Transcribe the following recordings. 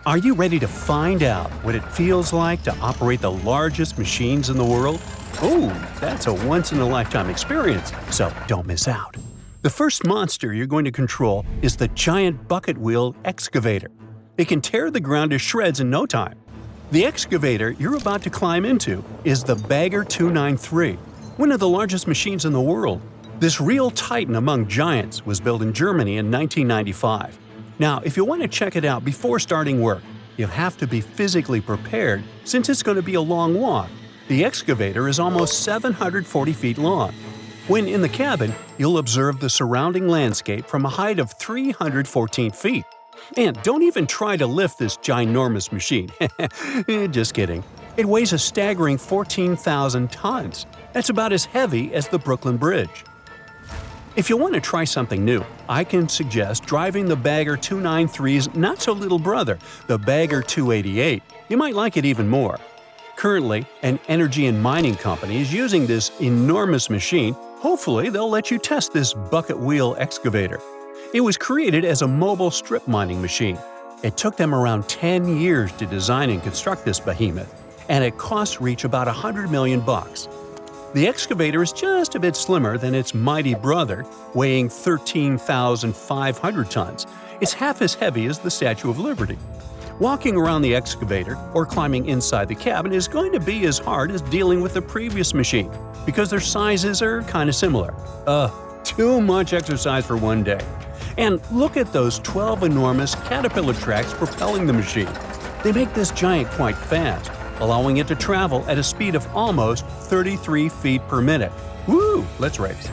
Are you ready to find out what it feels like to operate the largest machines in the world? Oh, that's a once-in-a-lifetime experience, so don't miss out. The first monster you're going to control is the giant bucket wheel excavator. It can tear the ground to shreds in no time. The excavator you're about to climb into is the Bagger 293, one of the largest machines in the world. This real titan among giants was built in Germany in 1995. Now, if you want to check it out before starting work, you'll have to be physically prepared since it's going to be a long walk. The excavator is almost 740 feet long. When in the cabin, you'll observe the surrounding landscape from a height of 314 feet. And don't even try to lift this ginormous machine. Just kidding. It weighs a staggering 14,000 tons. That's about as heavy as the Brooklyn Bridge. If you want to try something new, I can suggest driving the Bagger 293's not-so-little brother, the Bagger 288. You might like it even more. Currently, an energy and mining company is using this enormous machine. Hopefully, they'll let you test this bucket wheel excavator. It was created as a mobile strip mining machine. It took them around 10 years to design and construct this behemoth, and it costs reach about $100 million. The excavator is just a bit slimmer than its mighty brother, weighing 13,500 tons. It's half as heavy as the Statue of Liberty. Walking around the excavator or climbing inside the cabin is going to be as hard as dealing with the previous machine, because their sizes are kind of similar. Too much exercise for one day. And look at those 12 enormous caterpillar tracks propelling the machine. They make this giant quite fast, allowing it to travel at a speed of almost 33 feet per minute. Woo! Let's race.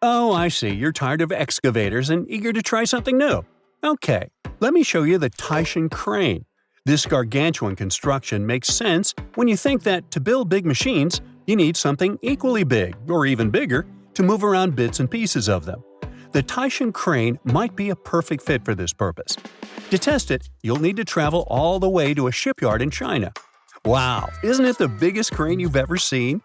Oh, I see. You're tired of excavators and eager to try something new. Okay, let me show you the Taan Crane. This gargantuan construction makes sense when you think that to build big machines, you need something equally big, or even bigger, to move around bits and pieces of them. The Taan Crane might be a perfect fit for this purpose. To test it, you'll need to travel all the way to a shipyard in China. Wow, isn't it the biggest crane you've ever seen?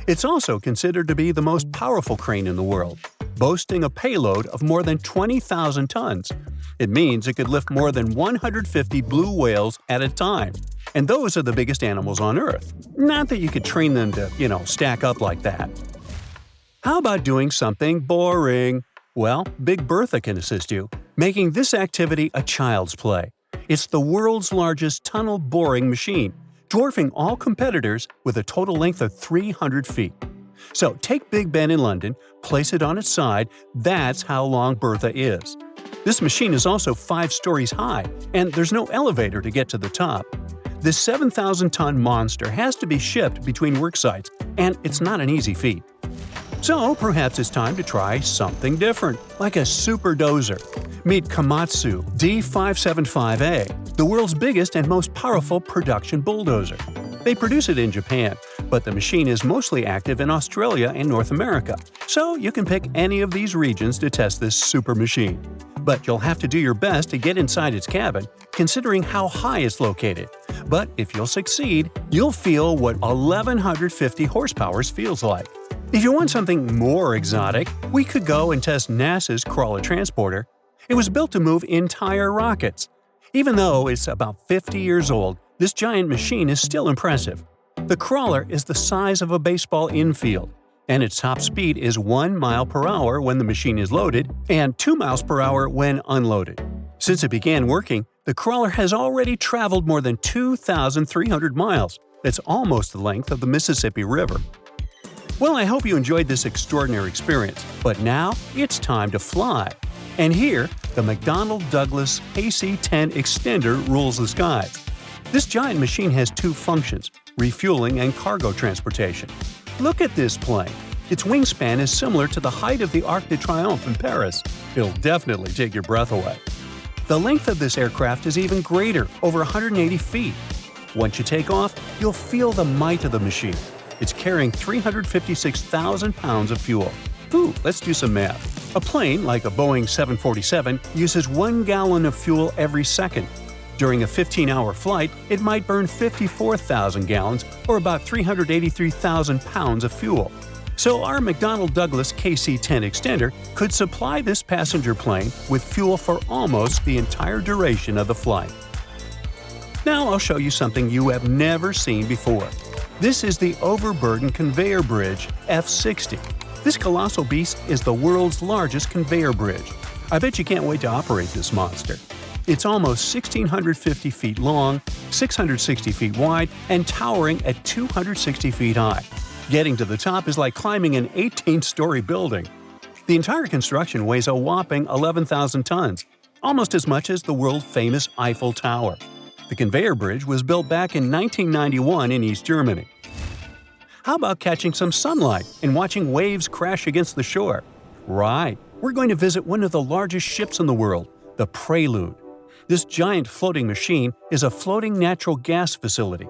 It's also considered to be the most powerful crane in the world, boasting a payload of more than 20,000 tons. It means it could lift more than 150 blue whales at a time. And those are the biggest animals on Earth. Not that you could train them to, stack up like that. How about doing something boring? Well, Big Bertha can assist you, making this activity a child's play. It's the world's largest tunnel boring machine, dwarfing all competitors with a total length of 300 feet. So take Big Ben in London, place it on its side, that's how long Bertha is. This machine is also 5 stories high, and there's no elevator to get to the top. This 7,000-ton monster has to be shipped between work sites, and it's not an easy feat. So perhaps it's time to try something different, like a super dozer. Meet Komatsu D575A, the world's biggest and most powerful production bulldozer. They produce it in Japan, but the machine is mostly active in Australia and North America, so you can pick any of these regions to test this super machine. But you'll have to do your best to get inside its cabin, considering how high it's located. But if you'll succeed, you'll feel what 1,150 horsepower feels like. If you want something more exotic, we could go and test NASA's Crawler Transporter. It was built to move entire rockets. Even though it's about 50 years old, this giant machine is still impressive. The crawler is the size of a baseball infield, and its top speed is 1 mile per hour when the machine is loaded and 2 miles per hour when unloaded. Since it began working, the crawler has already traveled more than 2,300 miles. That's almost the length of the Mississippi River. Well, I hope you enjoyed this extraordinary experience, but now it's time to fly. And here, the McDonnell Douglas KC-10 extender rules the skies. This giant machine has 2 functions, refueling and cargo transportation. Look at this plane. Its wingspan is similar to the height of the Arc de Triomphe in Paris. It'll definitely take your breath away. The length of this aircraft is even greater, over 180 feet. Once you take off, you'll feel the might of the machine. It's carrying 356,000 pounds of fuel. Ooh, let's do some math. A plane, like a Boeing 747, uses 1 gallon of fuel every second. During a 15-hour flight, it might burn 54,000 gallons, or about 383,000 pounds of fuel. So our McDonnell Douglas KC-10 extender could supply this passenger plane with fuel for almost the entire duration of the flight. Now I'll show you something you have never seen before. This is the overburden conveyor bridge F60. This colossal beast is the world's largest conveyor bridge. I bet you can't wait to operate this monster. It's almost 1,650 feet long, 660 feet wide, and towering at 260 feet high. Getting to the top is like climbing an 18-story building. The entire construction weighs a whopping 11,000 tons, almost as much as the world-famous Eiffel Tower. The conveyor bridge was built back in 1991 in East Germany. How about catching some sunlight and watching waves crash against the shore? Right, we're going to visit one of the largest ships in the world, the Prelude. This giant floating machine is a floating natural gas facility.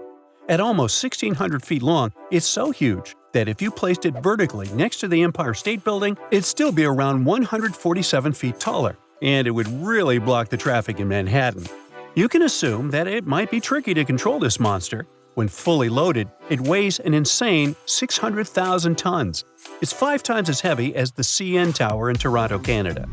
At almost 1,600 feet long, it's so huge that if you placed it vertically next to the Empire State Building, it'd still be around 147 feet taller, and it would really block the traffic in Manhattan. You can assume that it might be tricky to control this monster. When fully loaded, it weighs an insane 600,000 tons. It's 5 times as heavy as the CN Tower in Toronto, Canada.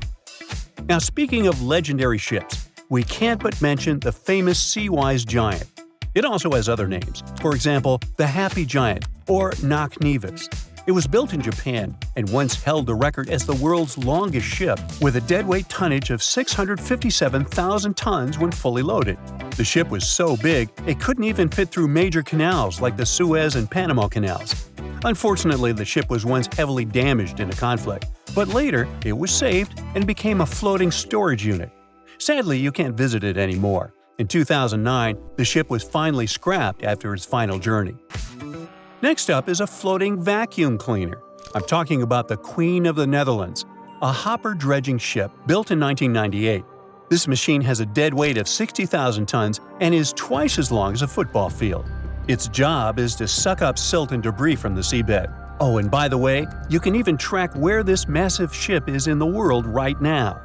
Now, speaking of legendary ships, we can't but mention the famous Seawise Giant. It also has other names, for example, the Happy Giant or Knock Nevis. It was built in Japan and once held the record as the world's longest ship, with a deadweight tonnage of 657,000 tons when fully loaded. The ship was so big, it couldn't even fit through major canals like the Suez and Panama Canals. Unfortunately, the ship was once heavily damaged in a conflict, but later it was saved and became a floating storage unit. Sadly, you can't visit it anymore. In 2009, the ship was finally scrapped after its final journey. Next up is a floating vacuum cleaner. I'm talking about the Queen of the Netherlands, a hopper dredging ship built in 1998. This machine has a dead weight of 60,000 tons and is twice as long as a football field. Its job is to suck up silt and debris from the seabed. Oh, and by the way, you can even track where this massive ship is in the world right now.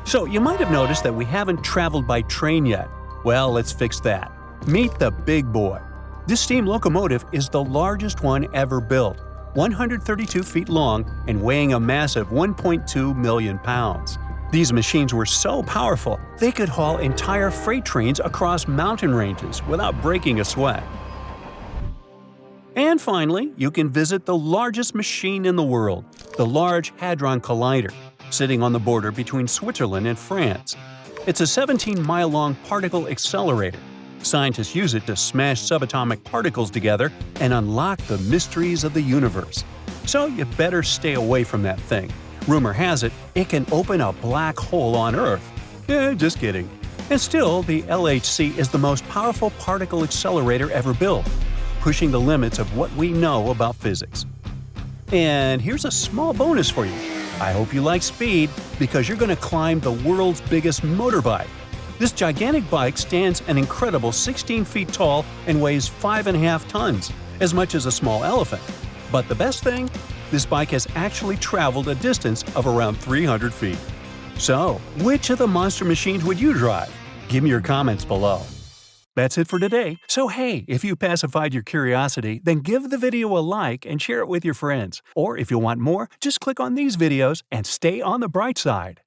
So, you might have noticed that we haven't traveled by train yet. Well, let's fix that. Meet the big boy. This steam locomotive is the largest one ever built, 132 feet long and weighing a massive 1.2 million pounds. These machines were so powerful, they could haul entire freight trains across mountain ranges without breaking a sweat. And finally, you can visit the largest machine in the world, the Large Hadron Collider, sitting on the border between Switzerland and France. It's a 17-mile-long particle accelerator. Scientists use it to smash subatomic particles together and unlock the mysteries of the universe. So you better stay away from that thing. Rumor has it, it can open a black hole on Earth. Just kidding. And still, the LHC is the most powerful particle accelerator ever built, pushing the limits of what we know about physics. And here's a small bonus for you. I hope you like speed, because you're going to climb the world's biggest motorbike. This gigantic bike stands an incredible 16 feet tall and weighs 5.5 tons, as much as a small elephant. But the best thing? This bike has actually traveled a distance of around 300 feet. So, which of the monster machines would you drive? Give me your comments below. That's it for today. So hey, if you pacified your curiosity, then give the video a like and share it with your friends. Or if you want more, just click on these videos and stay on the bright side.